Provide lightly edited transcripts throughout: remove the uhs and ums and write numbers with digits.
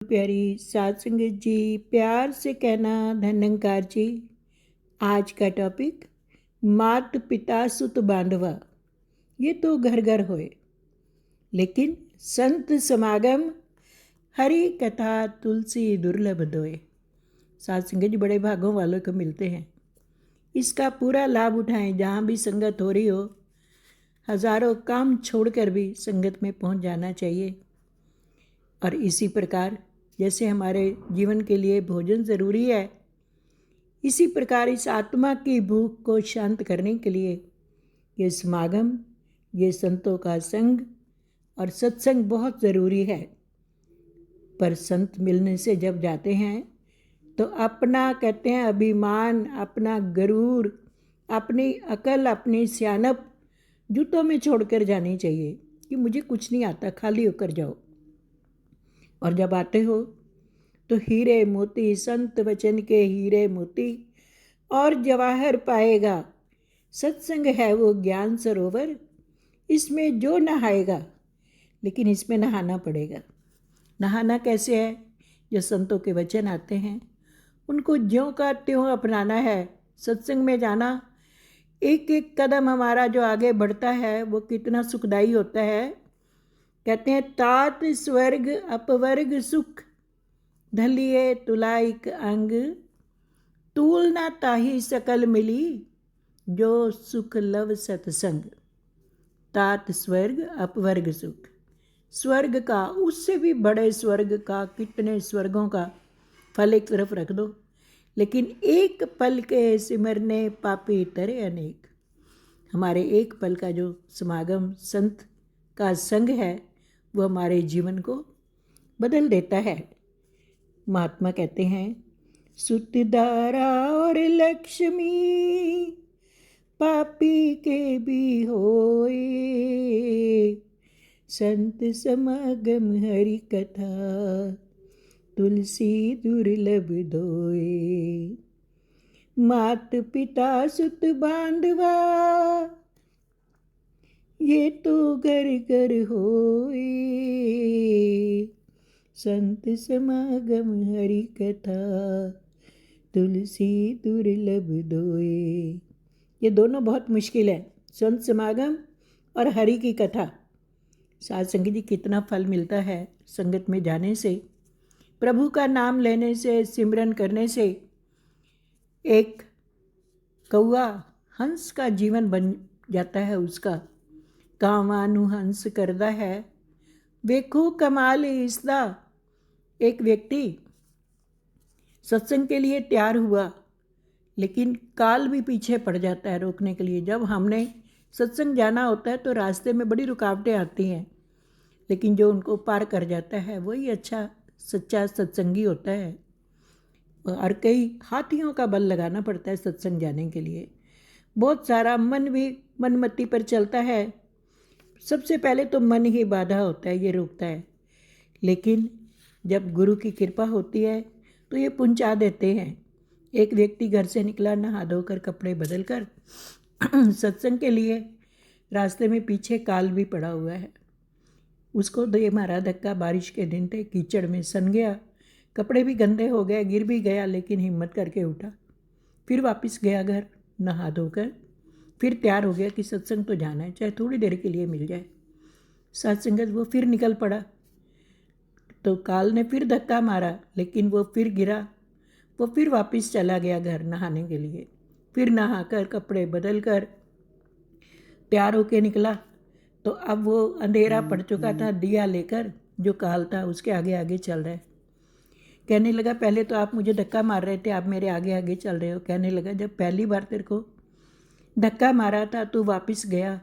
प्यारी सात संगत जी, प्यार से कहना धन्यंकार जी। आज का टॉपिक मात पिता सुत बांधवा। ये तो घर घर होए, लेकिन संत समागम हरि कथा तुलसी दुर्लभ दोए। सात संगत जी बड़े भागों वालों को मिलते हैं। इसका पूरा लाभ उठाएं। जहाँ भी संगत हो रही हो, हजारों काम छोड़कर भी संगत में पहुँच जाना चाहिए। और इसी प्रकार जैसे हमारे जीवन के लिए भोजन ज़रूरी है, इसी प्रकार इस आत्मा की भूख को शांत करने के लिए ये समागम, ये संतों का संग और सत्संग बहुत ज़रूरी है। पर संत मिलने से जब जाते हैं तो अपना कहते हैं अभिमान, अपना गरूर, अपनी अकल, अपनी सियानप जूतों में छोड़कर जानी चाहिए कि मुझे कुछ नहीं आता, खाली होकर जाओ। और जब आते हो तो हीरे मोती, संत वचन के हीरे मोती और जवाहर पाएगा। सत्संग है वो ज्ञान सरोवर, इसमें जो नहाएगा, लेकिन इसमें नहाना पड़ेगा। नहाना कैसे है? जो संतों के वचन आते हैं उनको ज्यों का त्यों अपनाना है। सत्संग में जाना, एक एक कदम हमारा जो आगे बढ़ता है वो कितना सुखदाई होता है। कहते हैं तात स्वर्ग अपवर्ग सुख, धलिए तुलाइक अंग, तूल ना ताही सकल मिली, जो सुख लव सत्संग। तात स्वर्ग अपवर्ग सुख, स्वर्ग का, उससे भी बड़े स्वर्ग का, कितने स्वर्गों का फल एक तरफ रख दो, लेकिन एक पल के सिमरने पापी तरे अनेक। हमारे एक पल का जो समागम, संत का संग है, वो हमारे जीवन को बदल देता है। महात्मा कहते हैं सुतदारा और लक्ष्मी पापी के भी होए, संत समागम हरि कथा तुलसी दुर्लभ दोए। मात पिता सुत बांधवा, ये तो घर घर होए, संत समागम हरि कथा तुलसी दुर्लभ दोए। ये दोनों बहुत मुश्किल है, संत समागम और हरि की कथा। साध संगत जी कितना फल मिलता है संगत में जाने से, प्रभु का नाम लेने से, सिमरन करने से। एक कौआ हंस का जीवन बन जाता है उसका। कावानु हंस करदा है, वेखो कमाल इसदा। एक व्यक्ति सत्संग के लिए तैयार हुआ, लेकिन काल भी पीछे पड़ जाता है रोकने के लिए। जब हमने सत्संग जाना होता है तो रास्ते में बड़ी रुकावटें आती हैं, लेकिन जो उनको पार कर जाता है वही अच्छा सच्चा सत्संगी होता है। और कई हाथियों का बल लगाना पड़ता है सत्संग जाने के लिए। बहुत सारा मन भी मनमति पर चलता है। सबसे पहले तो मन ही बाधा होता है, ये रोकता है। लेकिन जब गुरु की कृपा होती है तो ये पहुंचा देते हैं। एक व्यक्ति घर से निकला नहा धोकर कपड़े बदल कर सत्संग के लिए, रास्ते में पीछे काल भी पड़ा हुआ है। उसको दे मारा धक्का, बारिश के दिन थे, कीचड़ में सन गया, कपड़े भी गंदे हो गए, गिर भी गया, लेकिन हिम्मत करके उठा। फिर वापस गया घर, नहा धोकर फिर तैयार हो गया कि सत्संग तो जाना है, चाहे थोड़ी देर के लिए मिल जाए। सत्संगत वो फिर निकल पड़ा तो काल ने फिर धक्का मारा, लेकिन वो फिर गिरा। वो फिर वापस चला गया घर नहाने के लिए। फिर नहाकर कपड़े बदल कर तैयार होके निकला तो अब वो अंधेरा पड़ चुका था। दिया लेकर जो काल था उसके आगे आगे चल रहा है। कहने लगा पहले तो आप मुझे धक्का मार रहे थे, आप मेरे आगे आगे चल रहे हो। कहने लगा जब पहली बार तेरे को धक्का मारा था तू वापस गया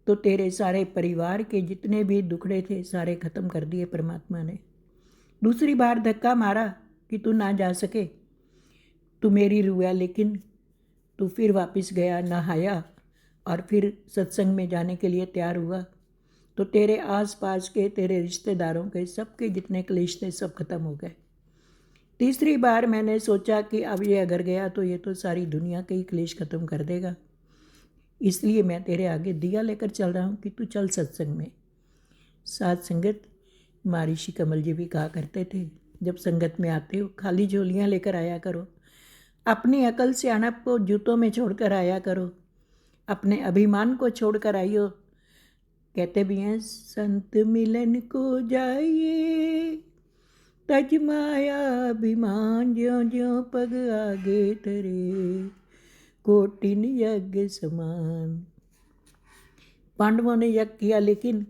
तो तेरे सारे परिवार के जितने भी दुखड़े थे सारे ख़त्म कर दिए परमात्मा ने। दूसरी बार धक्का मारा कि तू ना जा सके, तू मेरी रूह है, लेकिन तू फिर वापस गया, नहाया और फिर सत्संग में जाने के लिए तैयार हुआ तो तेरे आसपास के, तेरे रिश्तेदारों के, सबके जितने क्लेश थे सब खत्म हो गए। तीसरी बार मैंने सोचा कि अब ये अगर गया तो ये तो सारी दुनिया के ही क्लेश खत्म कर देगा, इसलिए मैं तेरे आगे दिया लेकर चल रहा हूँ कि तू चल सत्संग में। साथ संगत महर्षि कमल जी भी कहा करते थे, जब संगत में आते हो खाली झोलियाँ लेकर आया करो, अपनी अकल से अणप को जूतों में छोड़कर आया करो, अपने अभिमान को छोड़कर आइयो। कहते भी हैं, संत मिलन को जाइए, तज माया अभिमान, ज्यों ज्यों पग आगे तरे, कोटिन यज्ञ समान। पांडवों ने यज्ञ किया लेकिन